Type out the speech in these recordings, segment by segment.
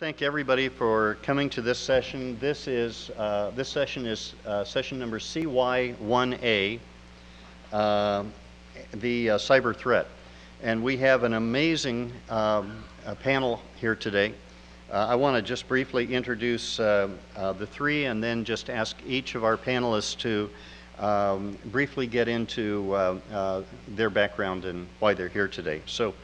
thank everybody for coming to this session. This session is session number CY1A, the cyber threat. And we have an amazing panel here today. I want to just briefly introduce the three and then just ask each of our panelists to briefly get into their background and why they're here today. So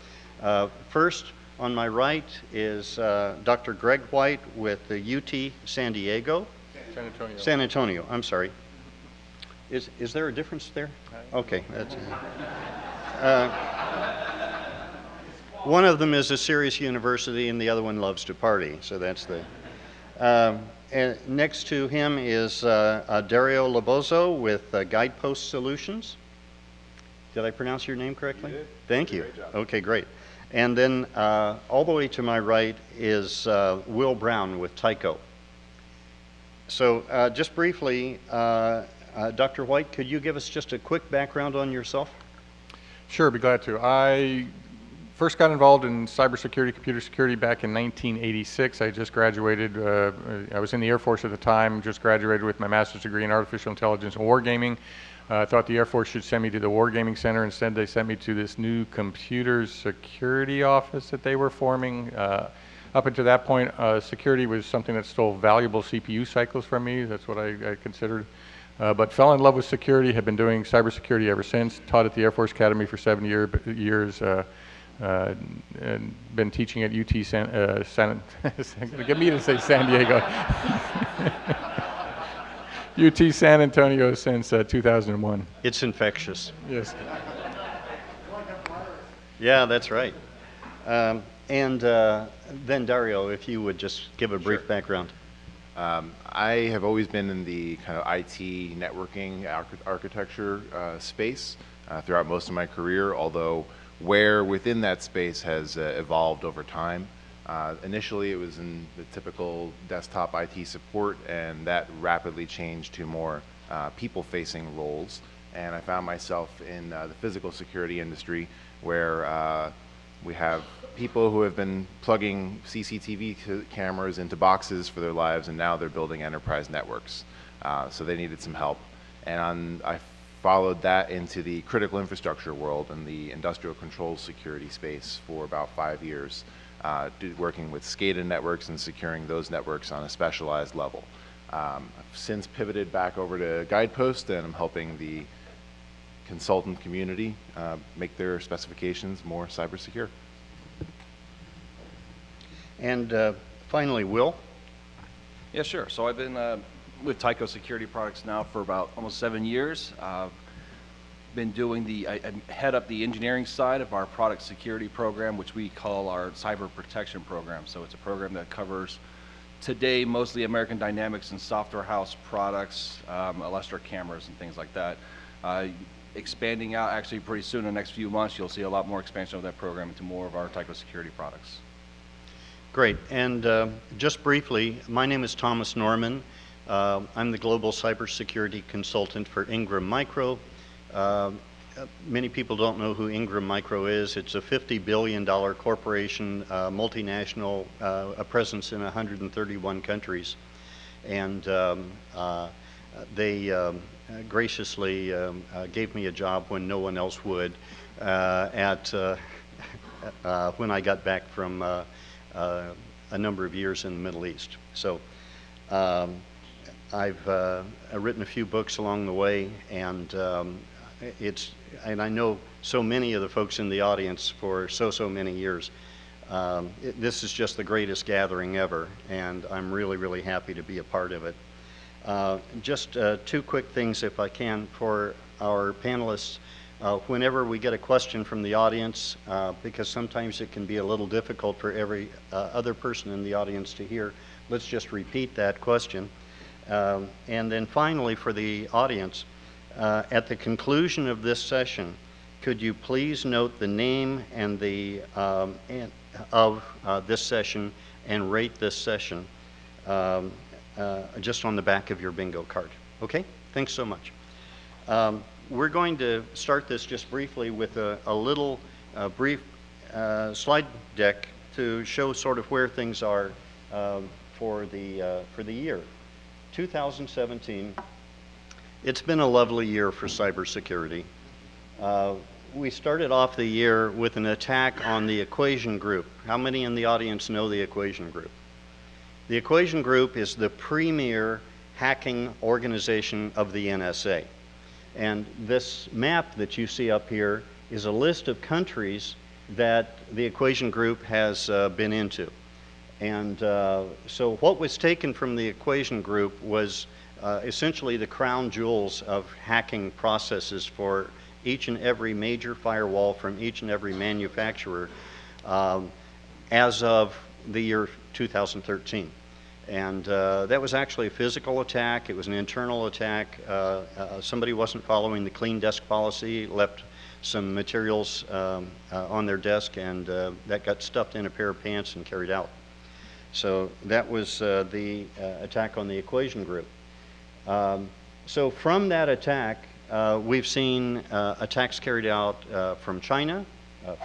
first, on my right is Dr. Greg White with the UT San Diego. San Antonio. San Antonio, I'm sorry. Is there a difference there? Okay. That's, one of them is a serious university and the other one loves to party, so that's the... and next to him is Dario Lobozzo with Guidepost Solutions. Did I pronounce your name correctly? You did. Thank you. Great job. Okay, great. And then all the way to my right is Will Brown with Tyco. So just briefly, Dr. White, could you give us just a quick background on yourself? Sure, be glad to. I first got involved in cybersecurity, computer security back in 1986. I just graduated, I was in the Air Force at the time, just graduated with my master's degree in artificial intelligence and wargaming. I thought the Air Force should send me to the Wargaming Center. Instead, they sent me to this new computer security office that they were forming. Up until that point, security was something that stole valuable CPU cycles from me. That's what I considered. But fell in love with security, have been doing cybersecurity ever since. Taught at the Air Force Academy for 7 years. And been teaching at UT get me to say San Diego. UT San Antonio since 2001. It's infectious. Yes. Yeah, that's right. And then Dario, if you would just give a brief background. I have always been in the kind of IT networking architecture space throughout most of my career, although where within that space has evolved over time. Initially, it was in the typical desktop IT support, and that rapidly changed to more people-facing roles. And I found myself in the physical security industry, where we have people who have been plugging CCTV cameras into boxes for their lives, and now they're building enterprise networks. So they needed some help. And I followed that into the critical infrastructure world and the industrial control security space for about 5 years. Working with SCADA networks and securing those networks on a specialized level. I've since pivoted back over to Guidepost, and I'm helping the consultant community make their specifications more cyber secure. And finally, Will. Yeah, sure. So I've been with Tyco Security Products now for about almost 7 years. Been doing I head up the engineering side of our product security program, which we call our cyber protection program. So it's a program that covers today mostly American Dynamics and software house products, Alestra cameras and things like that. Expanding out actually pretty soon in the next few months, you'll see a lot more expansion of that program into more of our Tyco security products. Great. And just briefly, my name is Thomas Norman. I'm the global cybersecurity consultant for Ingram Micro. Many people don't know who Ingram Micro is. It's a $50 billion corporation, multinational, a presence in 131 countries. And they graciously gave me a job when no one else would when I got back from a number of years in the Middle East. So I've written a few books along the way, and and I know so many of the folks in the audience for so many years. This is just the greatest gathering ever, and I'm really happy to be a part of it. Just two quick things, if I can, for our panelists. Whenever we get a question from the audience, because sometimes it can be a little difficult for every other person in the audience to hear, let's just repeat that question. And then finally, for the audience, at the conclusion of this session, could you please note the name and the of this session and rate this session just on the back of your bingo card. Okay? Thanks so much. We're going to start this just briefly with a little brief slide deck to show sort of where things are for the year. 2017, it's been a lovely year for cybersecurity. We started off the year with an attack on the Equation Group. How many in the audience know the Equation Group? The Equation Group is the premier hacking organization of the NSA. And this map that you see up here is a list of countries that the Equation Group has been into. And so what was taken from the Equation Group was essentially the crown jewels of hacking processes for each and every major firewall from each and every manufacturer as of the year 2013. And that was actually a physical attack. It was an internal attack. Somebody wasn't following the clean desk policy, left some materials on their desk, and that got stuffed in a pair of pants and carried out. So that was the attack on the Equation Group. So from that attack, we've seen attacks carried out from China,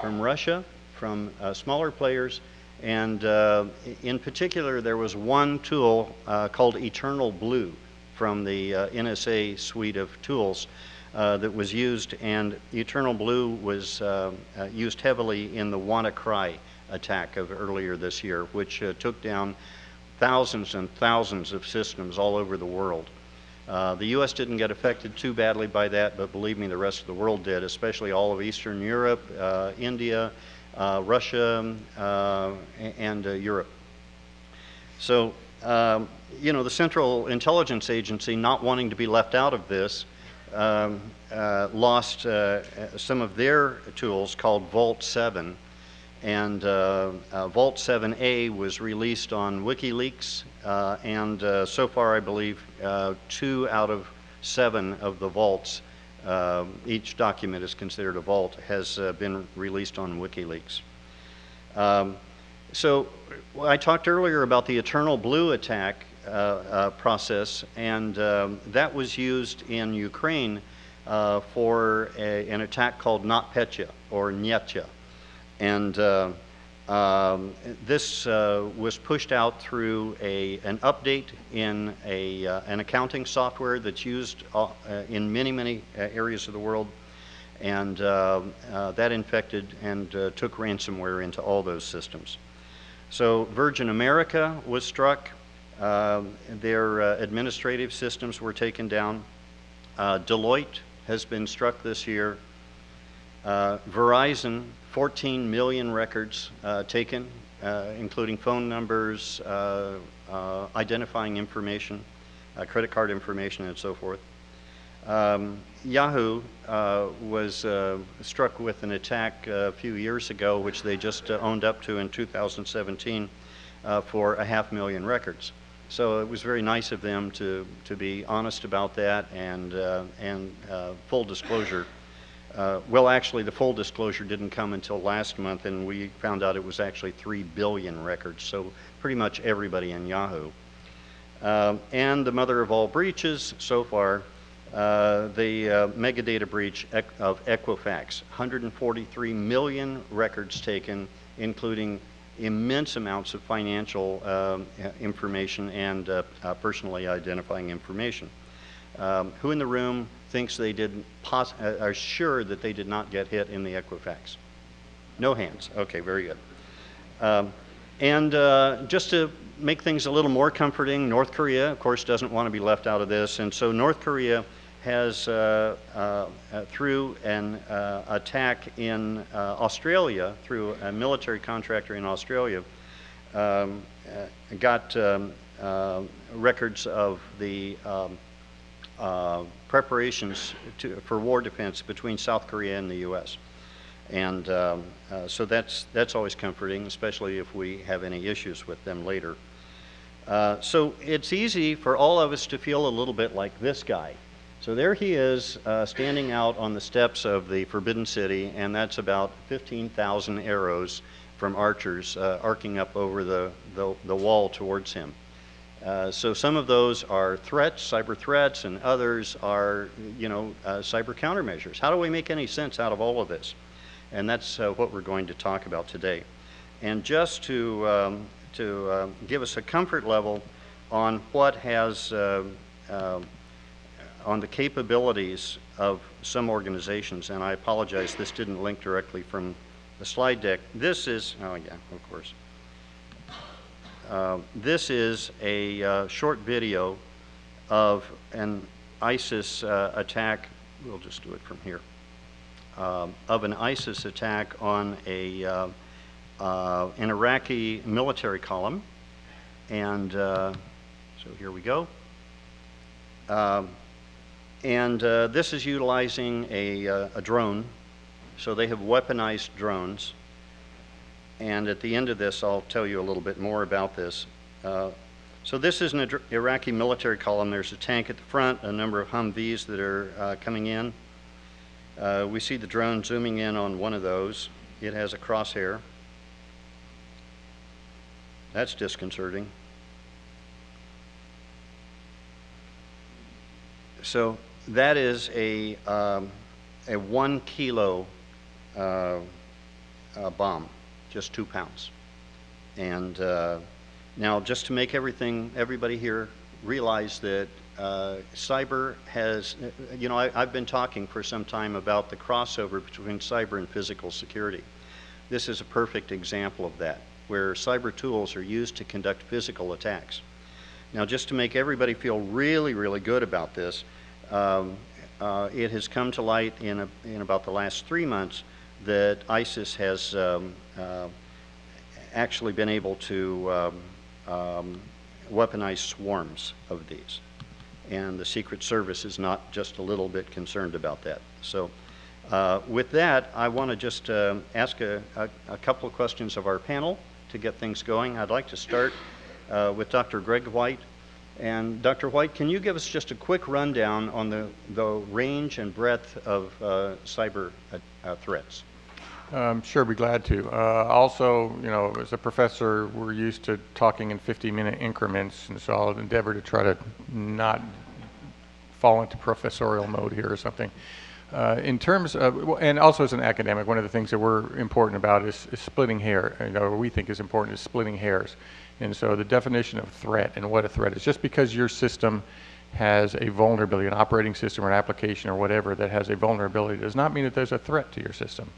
from Russia, from smaller players, and in particular, there was one tool called Eternal Blue from the NSA suite of tools that was used, and Eternal Blue was used heavily in the WannaCry attack of earlier this year, which took down thousands and thousands of systems all over the world. The U.S. didn't get affected too badly by that, but believe me, the rest of the world did, especially all of Eastern Europe, India, Russia, and Europe. So, you know, the Central Intelligence Agency, not wanting to be left out of this, lost some of their tools called Vault 7. And Vault 7A was released on WikiLeaks, and so far I believe 2 out of 7 of the vaults, each document is considered a vault, has been released on WikiLeaks. So I talked earlier about the Eternal Blue attack process, and that was used in Ukraine for an attack called NotPetya, or Nyetya. And this was pushed out through an update in an accounting software that's used in many, many areas of the world. And that infected and took ransomware into all those systems. So Virgin America was struck. Their administrative systems were taken down. Deloitte has been struck this year. Verizon, 14 million records taken, including phone numbers, identifying information, credit card information, and so forth. Yahoo was struck with an attack a few years ago, which they just owned up to in 2017 for 500,000 records. So it was very nice of them to be honest about that and full disclosure. Well, actually, the full disclosure didn't come until last month, and we found out it was actually 3 billion records, so pretty much everybody in Yahoo. And the mother of all breaches so far, the megadata breach of Equifax, 143 million records taken, including immense amounts of financial information and personally identifying information. Who in the room thinks they didn't, are sure that they did not get hit in the Equifax? No hands. Okay, very good. And just to make things a little more comforting, North Korea, of course, doesn't want to be left out of this. And so North Korea has, through an attack in Australia, through a military contractor in Australia, got records of the preparations for war defense between South Korea and the U.S. And so that's always comforting, especially if we have any issues with them later. So it's easy for all of us to feel a little bit like this guy. So there he is standing out on the steps of the Forbidden City, and that's about 15,000 arrows from archers arcing up over the wall towards him. So some of those are threats, cyber threats, and others are, cyber countermeasures. How do we make any sense out of all of this? And that's what we're going to talk about today. And just to give us a comfort level on what has on the capabilities of some organizations. And I apologize, this didn't link directly from the slide deck. This is, oh yeah, of course. This is a short video of an ISIS attack. We'll just do it from here. Of an ISIS attack on an Iraqi military column. And so here we go. This is utilizing a drone. So they have weaponized drones. And at the end of this, I'll tell you a little bit more about this. So this is an Iraqi military column. There's a tank at the front, a number of Humvees that are coming in. We see the drone zooming in on one of those. It has a crosshair. That's disconcerting. So that is a 1 kilo bomb, just 2 pounds. And now, just to make everybody here realize that cyber has, you know, I've been talking for some time about the crossover between cyber and physical security. This is a perfect example of that, where cyber tools are used to conduct physical attacks. Now, just to make everybody feel really, really good about this, it has come to light in about the last 3 months that ISIS has actually been able to weaponize swarms of these. And the Secret Service is not just a little bit concerned about that. So with that, I want to just ask a couple of questions of our panel to get things going. I'd like to start with Dr. Greg White. And Dr. White, can you give us just a quick rundown on the range and breadth of cyber threats? Sure, be glad to. Also, you know, as a professor, we're used to talking in 50-minute increments, and so I'll endeavor to try to not fall into professorial mode here or something. In terms of, and also as an academic, one of the things that we're important about is splitting hair. You know, what we think is important is splitting hairs. And so the definition of threat and what a threat is, just because your system has a vulnerability, an operating system or an application or whatever that has a vulnerability, does not mean that there's a threat to your system.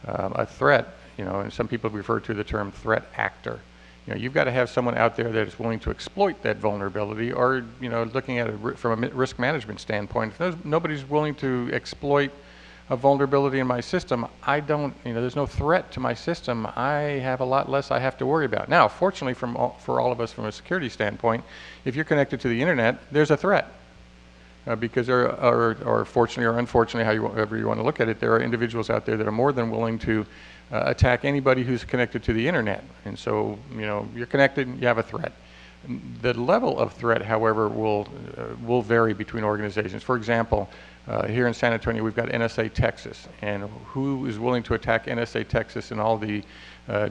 A threat, you know, and some people refer to the term threat actor. You know, you've got to have someone out there that is willing to exploit that vulnerability, or, you know, looking at it from a risk management standpoint, if nobody's willing to exploit a vulnerability in my system, I don't, you know, there's no threat to my system. I have a lot less I have to worry about. Now, fortunately for all of us from a security standpoint, if you're connected to the internet, there's a threat. Because there are, or fortunately or unfortunately, however you want to look at it, there are individuals out there that are more than willing to attack anybody who's connected to the internet. And so, you know, you're connected, you have a threat. The level of threat, however, will vary between organizations. For example, here in San Antonio, we've got NSA Texas, and who is willing to attack NSA Texas and all the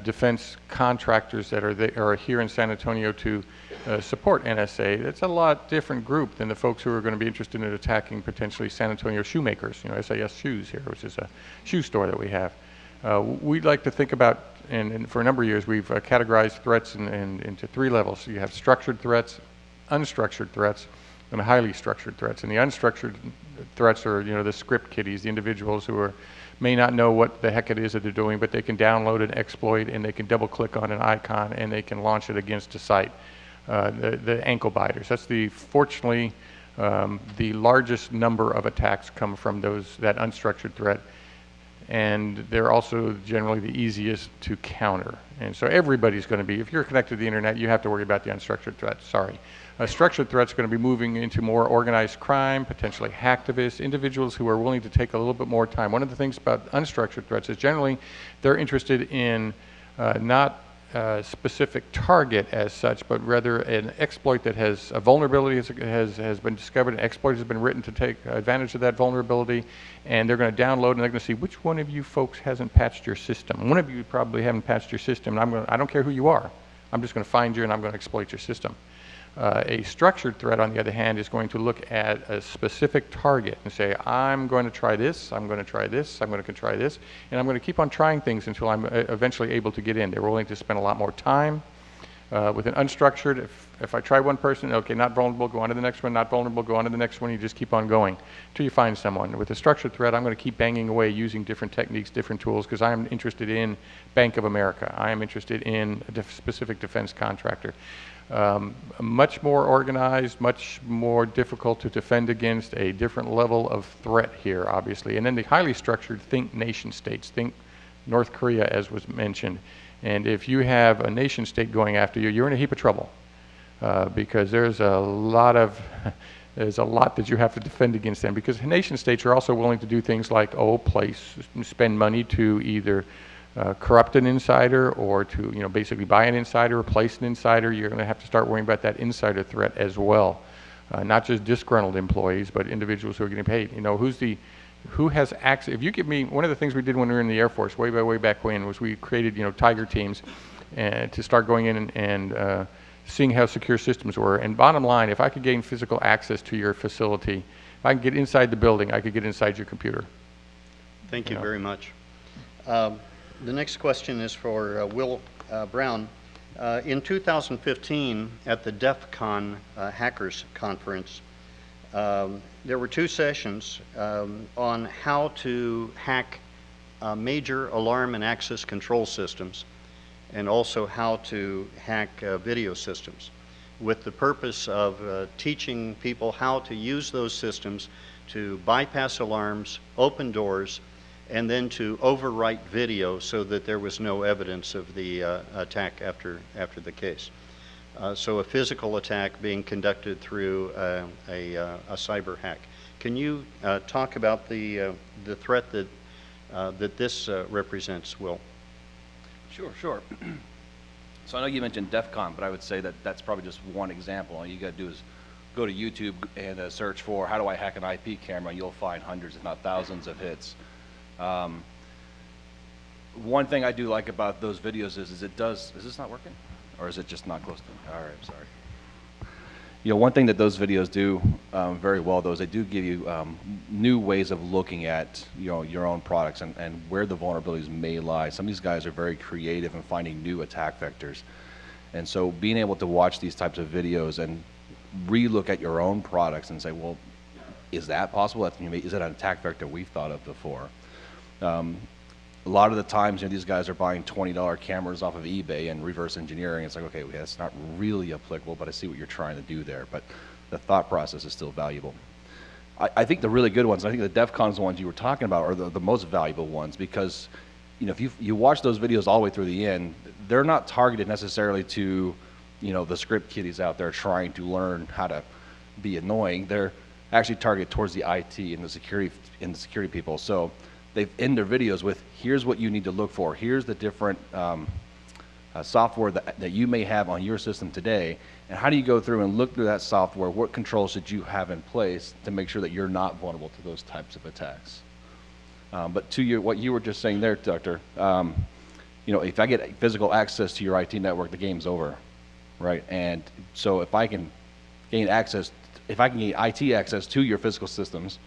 defense contractors that are here in San Antonio to support NSA? It's a lot different group than the folks who are going to be interested in attacking potentially San Antonio shoemakers, you know, SAS Shoes here, which is a shoe store that we have. We'd like to think about, and for a number of years, we've categorized threats into 3 levels. So you have structured threats, unstructured threats, and highly structured threats. And the unstructured threats are, you know, the script kiddies, the individuals who may not know what the heck it is that they're doing, but they can download an exploit, and they can double click on an icon, and they can launch it against a site. The ankle biters. That's fortunately, the largest number of attacks come from that unstructured threat. And they're also generally the easiest to counter. And so everybody's going to be, if you're connected to the internet, you have to worry about the unstructured threats, sorry. Structured threats are going to be moving into more organized crime, potentially hacktivists, individuals who are willing to take a little bit more time. One of the things about unstructured threats is generally they're interested in not a specific target as such, but rather an exploit that has a vulnerability has been discovered, an exploit has been written to take advantage of that vulnerability, and they're going to download and they're going to see which one of you folks hasn't patched your system. One of you probably haven't patched your system, and I don't care who you are. I'm just going to find you and I'm going to exploit your system. A structured threat, on the other hand, is going to look at a specific target and say, I'm going to try this, I'm going to try this, I'm going to try this, and I'm going to keep on trying things until I'm eventually able to get in. They're willing to spend a lot more time. With an unstructured, if I try one person, okay, not vulnerable, go on to the next one, not vulnerable, go on to the next one, you just keep on going until you find someone. With a structured threat, I'm going to keep banging away using different techniques, different tools, because I am interested in Bank of America. I am interested in a specific defense contractor. Much more organized, much more difficult to defend against, a different level of threat here, obviously. And then the highly structured, think nation states, think North Korea, as was mentioned. And if you have a nation state going after you, you're in a heap of trouble because there's a lot that you have to defend against them, because nation states are also willing to do things like, spend money to either corrupt an insider or to, basically buy an insider, replace an insider. You're going to have to start worrying about that insider threat as well. Not just disgruntled employees, but individuals who are getting paid. Who has access? If you give me, one of the things we did when we were in the Air Force way back when was we created, Tiger teams to start going in and seeing how secure systems were. And bottom line, if I could gain physical access to your facility, if I can get inside the building, I could get inside your computer. Thank you very much. The next question is for Will Brown. In 2015, at the DEF CON Hackers Conference, there were 2 sessions on how to hack major alarm and access control systems, and also how to hack video systems, with the purpose of teaching people how to use those systems to bypass alarms, open doors, and then to overwrite video so that there was no evidence of the attack after the case. So a physical attack being conducted through a cyber hack. Can you talk about the threat that this represents, Will? Sure. So I know you mentioned DEF CON, but I would say that that's probably just one example. All you got to do is go to YouTube and search for how do I hack an IP camera. You'll find hundreds, if not thousands, of hits. One thing I do like about those videos is it does. Is this not working? Or is it just not close to me? All right, I'm sorry. One thing that those videos do very well, though, is they do give you new ways of looking at your own products and where the vulnerabilities may lie. Some of these guys are very creative in finding new attack vectors. And so being able to watch these types of videos and re-look at your own products and say, well, is that possible? Is that an attack vector we've thought of before? A lot of the times, these guys are buying $20 cameras off of eBay and reverse engineering. It's like, okay, that's not really applicable, but I see what you're trying to do there. But the thought process is still valuable. I think the really good ones, I think the DEF CON's ones you were talking about are the most valuable ones, because if you watch those videos all the way through the end, they're not targeted necessarily to the script kiddies out there trying to learn how to be annoying. They're actually targeted towards the IT and the security people. So they've end their videos with, here's what you need to look for. Here's the different software that you may have on your system today, and how do you go through and look through that software? What controls should you have in place to make sure that you're not vulnerable to those types of attacks? But to what you were just saying there, Doctor, if I get physical access to your IT network, the game's over, right? And so if I can gain IT access to your physical systems,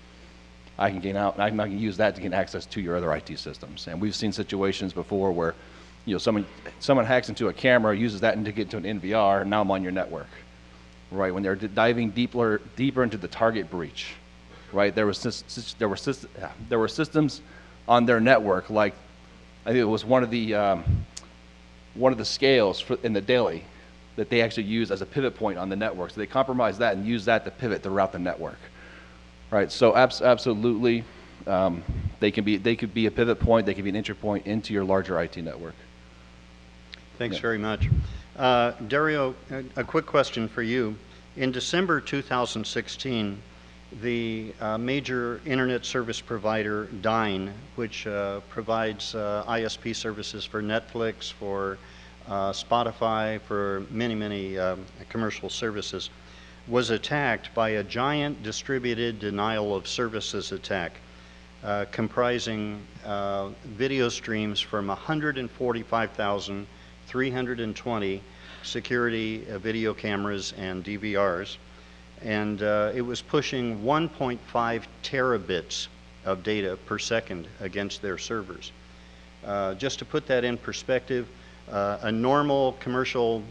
I can gain out, and I can use that to gain access to your other IT systems. And we've seen situations before where, someone hacks into a camera, uses that to get to an NVR, and now I'm on your network, right? When they're diving deeper into the target breach, right? There were systems on their network, like I think it was one of the scales in the daily that they actually use as a pivot point on the network. So they compromise that and use that to pivot throughout the network. Right, so absolutely, they could be a pivot point, they could be an entry point into your larger IT network. Thanks very much. Dario, a quick question for you. In December 2016, the major internet service provider, Dyn, which provides ISP services for Netflix, for Spotify, for many commercial services, was attacked by a giant distributed denial of services attack comprising video streams from 145,320 security video cameras and DVRs, and it was pushing 1.5 terabits of data per second against their servers. Just to put that in perspective, A normal commercial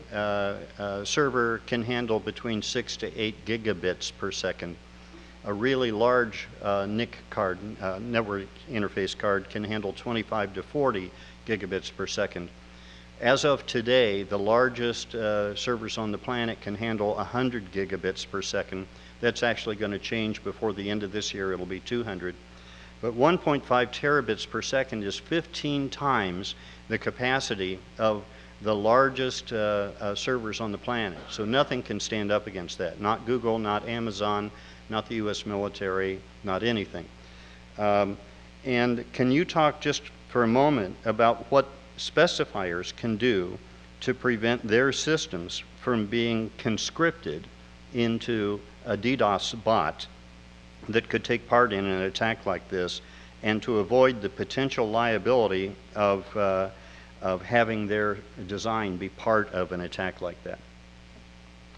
server can handle between 6 to 8 gigabits per second. A really large NIC card, network interface card, can handle 25 to 40 gigabits per second. As of today, the largest servers on the planet can handle 100 gigabits per second. That's actually going to change before the end of this year. It'll be 200. But 1.5 terabits per second is 15 times the capacity of the largest servers on the planet. So nothing can stand up against that. Not Google, not Amazon, not the U.S. military, not anything. And can you talk just for a moment about what specifiers can do to prevent their systems from being conscripted into a DDoS bot that could take part in an attack like this, and to avoid the potential liability of having their design be part of an attack like that?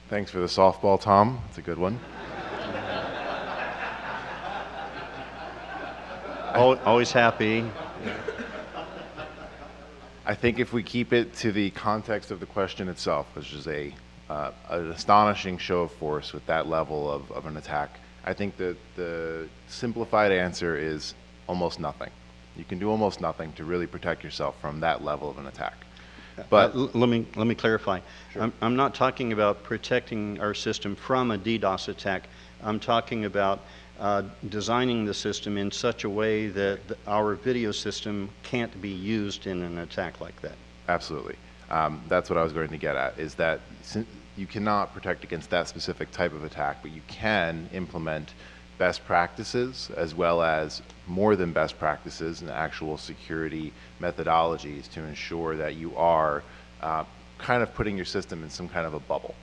Thanks for the softball, Tom. It's a good one. Always happy. I think if we keep it to the context of the question itself, which is an astonishing show of force with that level of an attack, I think that the simplified answer is almost nothing. You can do almost nothing to really protect yourself from that level of an attack. But let me clarify. Sure. I'm not talking about protecting our system from a DDoS attack. I'm talking about designing the system in such a way that our video system can't be used in an attack like that. Absolutely. That's what I was going to get at, is that you cannot protect against that specific type of attack, but you can implement best practices as well as more than best practices and actual security methodologies to ensure that you are kind of putting your system in some kind of a bubble.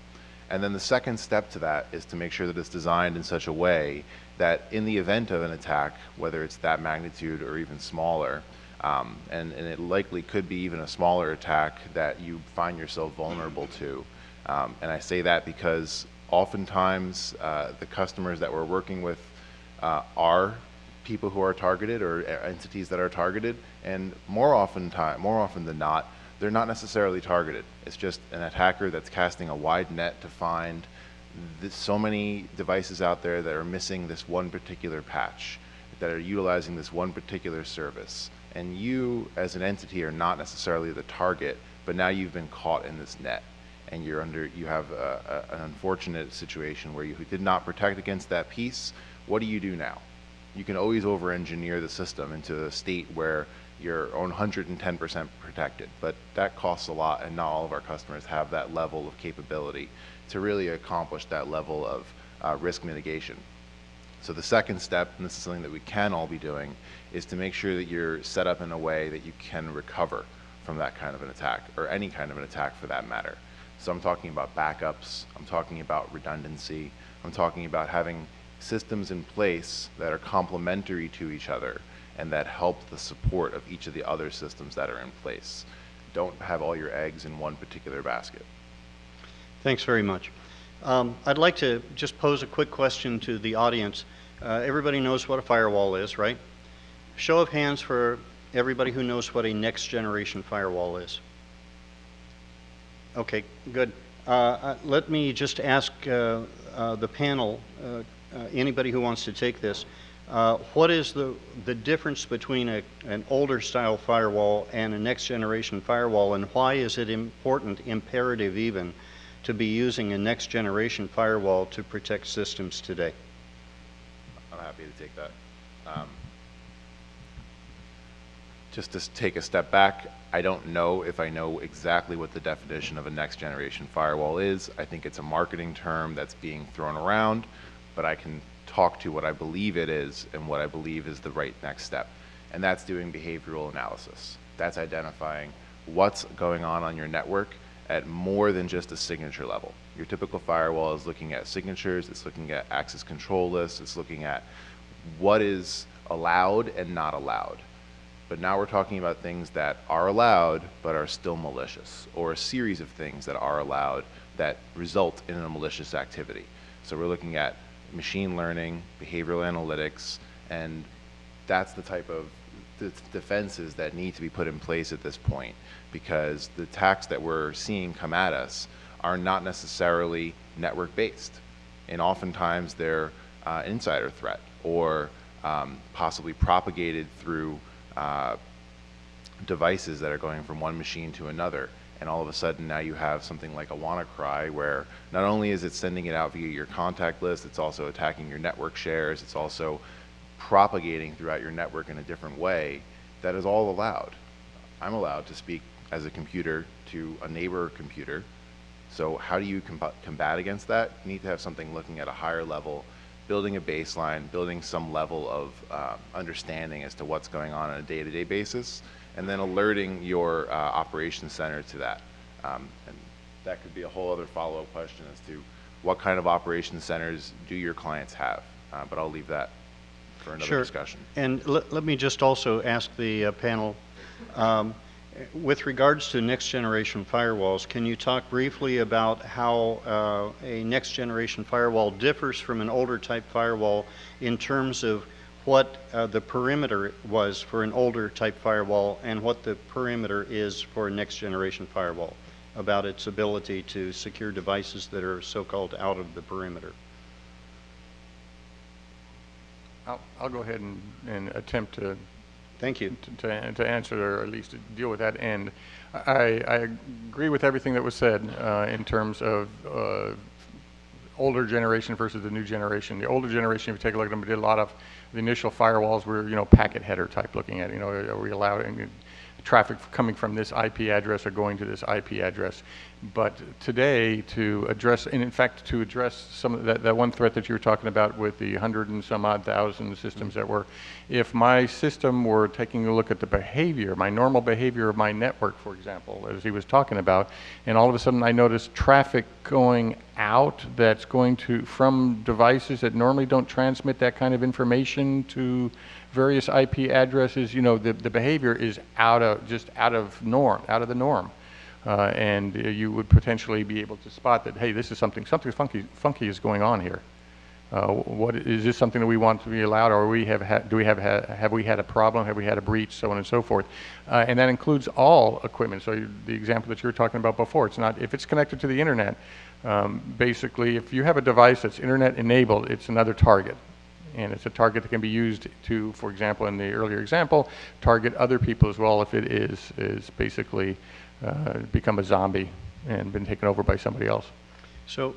And then the second step to that is to make sure that it's designed in such a way that in the event of an attack, whether it's that magnitude or even smaller, and it likely could be even a smaller attack that you find yourself vulnerable to. And I say that because oftentimes the customers that we're working with are people who are targeted or entities that are targeted, and more often than not, they're not necessarily targeted. It's just an attacker that's casting a wide net to find so many devices out there that are missing this one particular patch, that are utilizing this one particular service. And you, as an entity, are not necessarily the target, but now you've been caught in this net, and you have an unfortunate situation where you did not protect against that piece. What do you do now? You can always over-engineer the system into a state where you're 110% protected, but that costs a lot, and not all of our customers have that level of capability to really accomplish that level of risk mitigation. So the second step, and this is something that we can all be doing, is to make sure that you're set up in a way that you can recover from that kind of an attack, or any kind of an attack for that matter. So I'm talking about backups, I'm talking about redundancy, I'm talking about having systems in place that are complementary to each other and that help the support of each of the other systems that are in place. Don't have all your eggs in one particular basket. Thanks very much. I'd like to just pose a quick question to the audience. Everybody knows what a firewall is, right? Show of hands for everybody who knows what a next generation firewall is. Okay, good. Let me just ask the panel, anybody who wants to take this, what is the difference between an older style firewall and a next generation firewall, and why is it important, imperative even, to be using a next generation firewall to protect systems today? I'm happy to take that. Just to take a step back, I don't know if I know exactly what the definition of a next generation firewall is. I think it's a marketing term that's being thrown around, but I can talk to what I believe it is and what I believe is the right next step. And that's doing behavioral analysis. That's identifying what's going on your network at more than just a signature level. Your typical firewall is looking at signatures, it's looking at access control lists, it's looking at what is allowed and not allowed. But now we're talking about things that are allowed but are still malicious, or a series of things that are allowed that result in a malicious activity. So we're looking at machine learning, behavioral analytics, and that's the type of defenses that need to be put in place at this point, because the attacks that we're seeing come at us are not necessarily network based, and oftentimes they're insider threat or possibly propagated through devices that are going from one machine to another. And all of a sudden now you have something like a WannaCry, where not only is it sending it out via your contact list, it's also attacking your network shares, it's also propagating throughout your network in a different way. That is all allowed. I'm allowed to speak as a computer to a neighbor computer. So how do you combat against that? You need to have something looking at a higher level, building a baseline, building some level of understanding as to what's going on a day-to-day basis, and then alerting your operations center to that. And that could be a whole other follow-up question as to what kind of operations centers do your clients have, but I'll leave that for another discussion. And let me just also ask the panel, with regards to next generation firewalls, can you talk briefly about how a next generation firewall differs from an older type firewall in terms of what the perimeter was for an older type firewall and what the perimeter is for a next generation firewall, about its ability to secure devices that are so-called out of the perimeter? I'll go ahead and attempt to Thank you. to answer, or at least to deal with that end. I agree with everything that was said in terms of older generation versus the new generation. The older generation, if you take a look at them, we did a lot of the initial firewalls were, packet header type looking at, are we allowing traffic coming from this IP address or going to this IP address? But today, to address, and in fact, to address some of that one threat that you were talking about with the 100 and some odd thousand systems that were, if my system were taking a look at the behavior, my normal behavior of my network, for example, as he was talking about, and all of a sudden I noticed traffic going out that's going to, from devices that normally don't transmit that kind of information to various IP addresses, the behavior is out of the norm. And you would potentially be able to spot that, hey, this is something funky is going on here. What is this something that we want to be allowed, or have we had a problem, have we had a breach, so on and so forth, and that includes all equipment. So the example that you were talking about before, it's not if it's connected to the internet. Basically, if you have a device that's internet enabled, it's another target. And it's a target that can be used to, for example, in the earlier example, target other people as well if it is basically become a zombie and been taken over by somebody else. So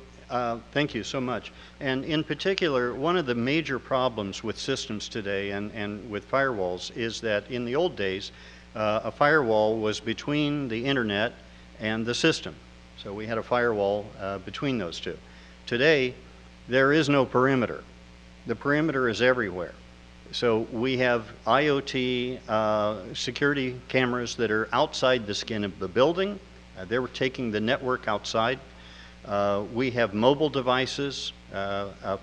thank you so much. And in particular, one of the major problems with systems today and with firewalls is that in the old days, a firewall was between the internet and the system. So we had a firewall between those two. Today, there is no perimeter. The perimeter is everywhere. So we have IoT security cameras that are outside the skin of the building. They're taking the network outside. We have mobile devices,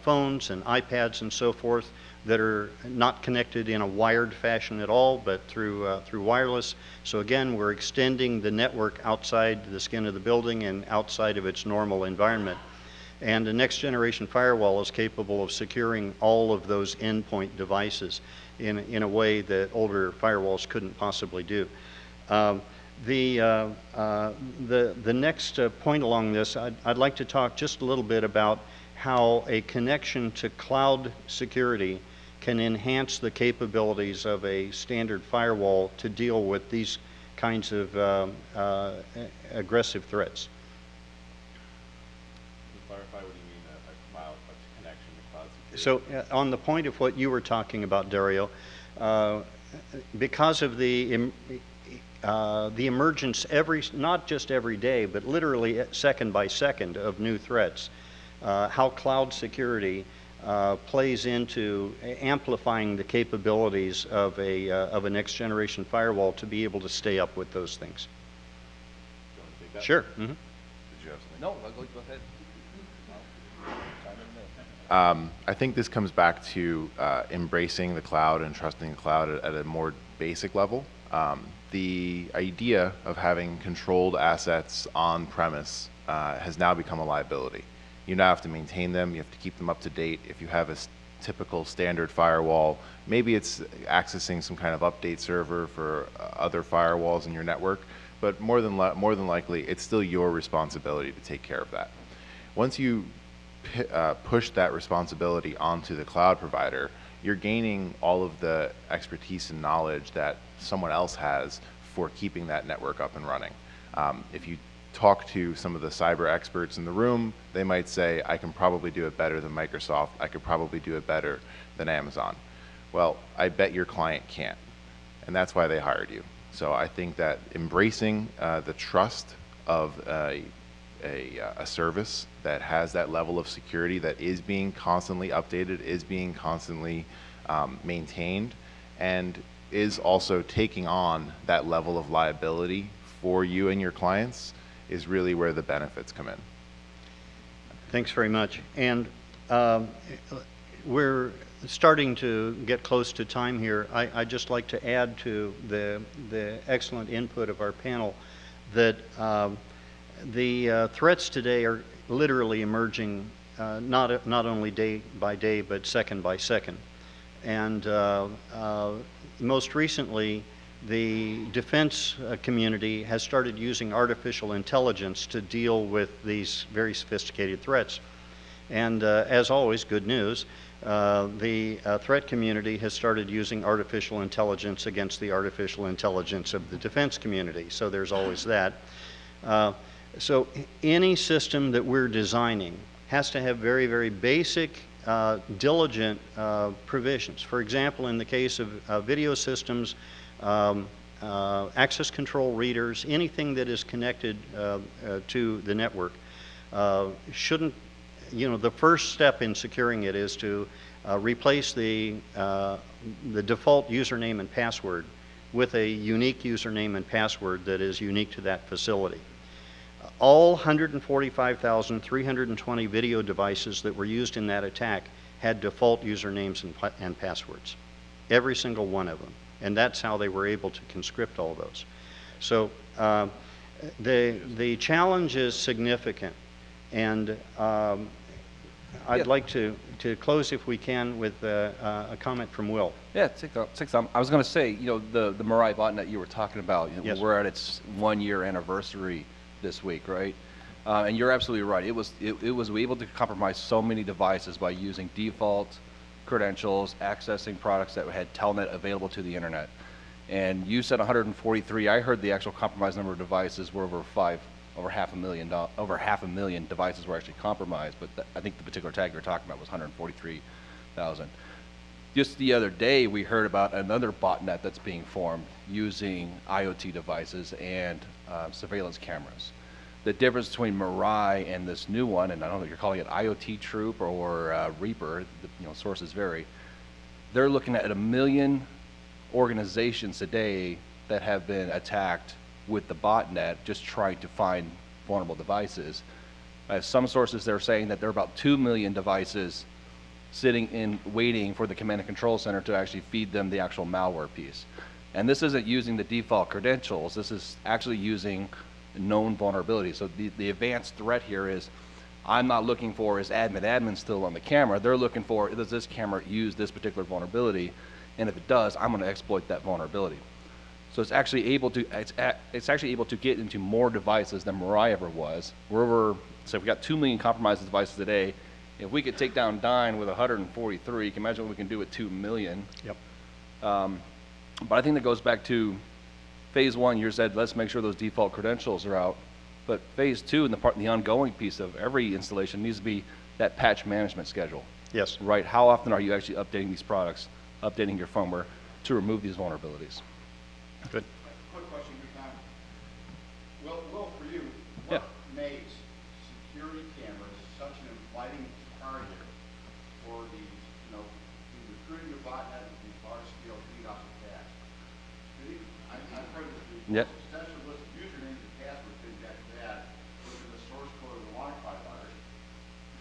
phones and iPads and so forth that are not connected in a wired fashion at all, but through wireless. So again, we're extending the network outside the skin of the building and outside of its normal environment. And the next generation firewall is capable of securing all of those endpoint devices in a way that older firewalls couldn't possibly do. The next point along this, I'd like to talk just a little bit about how a connection to cloud security can enhance the capabilities of a standard firewall to deal with these kinds of aggressive threats. So on the point of what you were talking about, Dario, because of the emergence not just every day, but literally second by second of new threats, how cloud security plays into amplifying the capabilities of a next generation firewall to be able to stay up with those things. Do you want to take that? Sure. Mm-hmm. Did you have something? No, go ahead. I think this comes back to embracing the cloud and trusting the cloud at a more basic level. The idea of having controlled assets on premise has now become a liability. You now have to maintain them, you have to keep them up to date. If you have typical standard firewall. Maybe it's accessing some kind of update server for other firewalls in your network, but more than likely, it's still your responsibility to take care of that. Once you push that responsibility onto the cloud provider, you're gaining all of the expertise and knowledge that someone else has for keeping that network up and running. If you talk to some of the cyber experts in the room, they might say, I can probably do it better than Microsoft, I could probably do it better than Amazon. Well, I bet your client can't, and that's why they hired you. So I think that embracing the trust of a service that has that level of security, that is being constantly updated, is being constantly maintained, and is also taking on that level of liability for you and your clients, is really where the benefits come in. Thanks very much. And we're starting to get close to time here. I'd just like to add to the excellent input of our panel that the threats today are literally emerging not only day by day, but second by second. And most recently, the defense community has started using artificial intelligence to deal with these very sophisticated threats. And as always, good news, the threat community has started using artificial intelligence against the artificial intelligence of the defense community. So there's always that. So any system that we're designing has to have very, very basic, diligent provisions. For example, in the case of video systems, access control readers, anything that is connected to the network shouldn't, the first step in securing it is to replace the default username and password with a unique username and password that is unique to that facility. All 145,320 video devices that were used in that attack had default usernames and passwords, every single one of them. And that's how they were able to conscript all those. So the challenge is significant. And I'd like to close, if we can, with a comment from Will. Yeah, take some. I was going to say, the Mirai botnet you were talking about, Yes. we're at its 1-year anniversary this week, right? And you're absolutely right. It was able to compromise so many devices by using default credentials, accessing products that had telnet available to the internet. And you said 143. I heard the actual compromised number of devices were over half a million devices were actually compromised. But I think the particular tag you're talking about was 143,000. Just the other day, we heard about another botnet that's being formed using IoT devices and surveillance cameras. The difference between Mirai and this new one, and I don't know if you're calling it IoT Troop or Reaper, sources vary, they're looking at 1 million organizations today that have been attacked with the botnet, just trying to find vulnerable devices. I have some sources that are saying that there are about 2 million devices sitting in waiting for the command and control center to actually feed them the actual malware piece. And this isn't using the default credentials, this is actually using known vulnerabilities. So the advanced threat here is, I'm not looking for is admin still on the camera, they're looking for, does this camera use this particular vulnerability? And if it does, I'm going to exploit that vulnerability. So it's actually able to get into more devices than Mirai ever was. So if we got 2 million compromised devices today, if we could take down Dyn with 143, you can imagine what we can do with 2 million. Yep. But I think that goes back to phase 1. You said, let's make sure those default credentials are out. But phase 2 and the ongoing piece of every installation needs to be that patch management schedule. Yes. Right. How often are you actually updating these products, updating your firmware to remove these vulnerabilities? Good. Quick question, Will, for you, Yeah. what makes security cameras such an inviting target for these, recruiting a botnet with these large-scale DDoS attacks? I've heard that the Yep. extensive list of usernames and passwords didn't get to that, which is the source code of the Wi-Fi virus.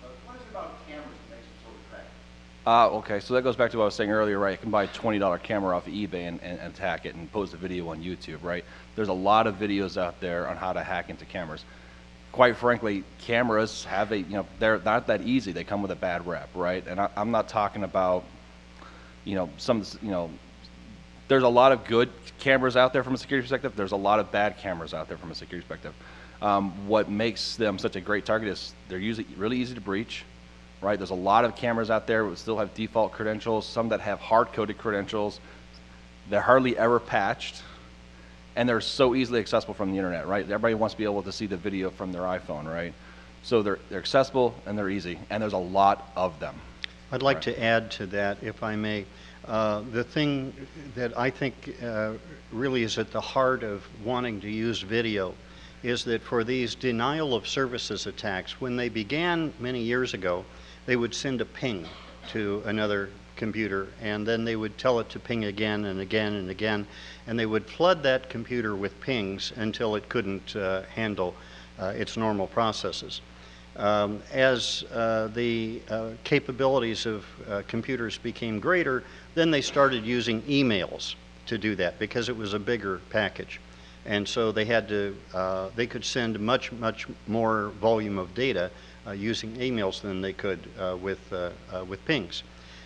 But what is it about cameras that makes it so attractive? Okay, so that goes back to what I was saying earlier, right? You can buy a $20 camera off of eBay and attack it and post a video on YouTube, right? There's a lot of videos out there on how to hack into cameras. quite frankly, cameras have they're not that easy. They come with a bad rep, right? And I'm not talking about, there's a lot of good cameras out there from a security perspective. There's a lot of bad cameras out there from a security perspective. What makes them such a great target is they're usually really easy to breach, right? There's a lot of cameras out there that still have default credentials, some that have hard-coded credentials. They're hardly ever patched, and they're so easily accessible from the internet, right? Everybody wants to be able to see the video from their iPhone, right? So they're accessible and they're easy, and there's a lot of them. I'd like to add to that, if I may. The thing that I think really is at the heart of wanting to use video is that for these denial of services attacks, when they began many years ago, they would send a ping to another computer, and then they would tell it to ping again and again and again, and they would flood that computer with pings until it couldn't handle its normal processes. As the capabilities of computers became greater, then they started using emails to do that because it was a bigger package. And so they had to, they could send much more volume of data using emails than they could with pings.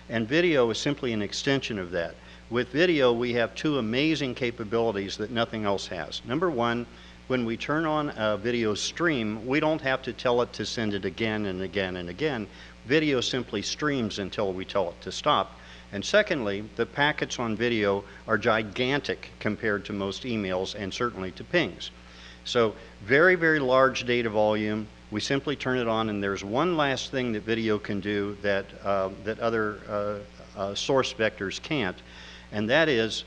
And video is simply an extension of that. With video, we have two amazing capabilities that nothing else has. Number one, when we turn on a video stream, we don't have to tell it to send it again and again and again. Video simply streams until we tell it to stop. And secondly, the packets on video are gigantic compared to most emails and certainly to pings. So very, very large data volume. We simply turn it on, and there's one last thing that video can do that, that other source vectors can't, and that is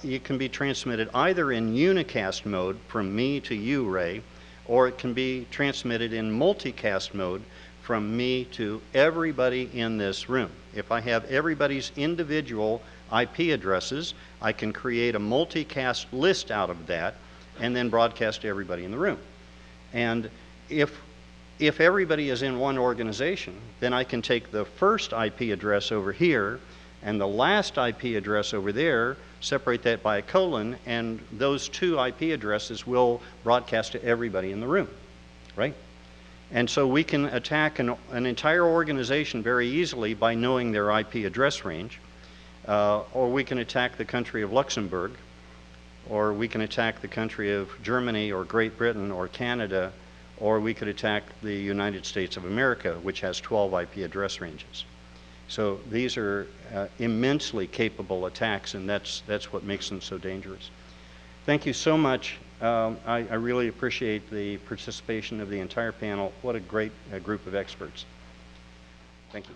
it can be transmitted either in unicast mode from me to you, Ray, or it can be transmitted in multicast mode from me to everybody in this room. If I have everybody's individual IP addresses, I can create a multicast list out of that and then broadcast to everybody in the room. And if everybody is in one organization, then I can take the first IP address over here and the last IP address over there, separate that by a colon, and those two IP addresses will broadcast to everybody in the room, right? And so we can attack an entire organization very easily by knowing their IP address range, or we can attack the country of Luxembourg, or we can attack the country of Germany or Great Britain or Canada, or we could attack the United States of America, which has 12 IP address ranges. So these are immensely capable attacks, and that's what makes them so dangerous. Thank you so much. I really appreciate the participation of the entire panel. What a great group of experts. Thank you.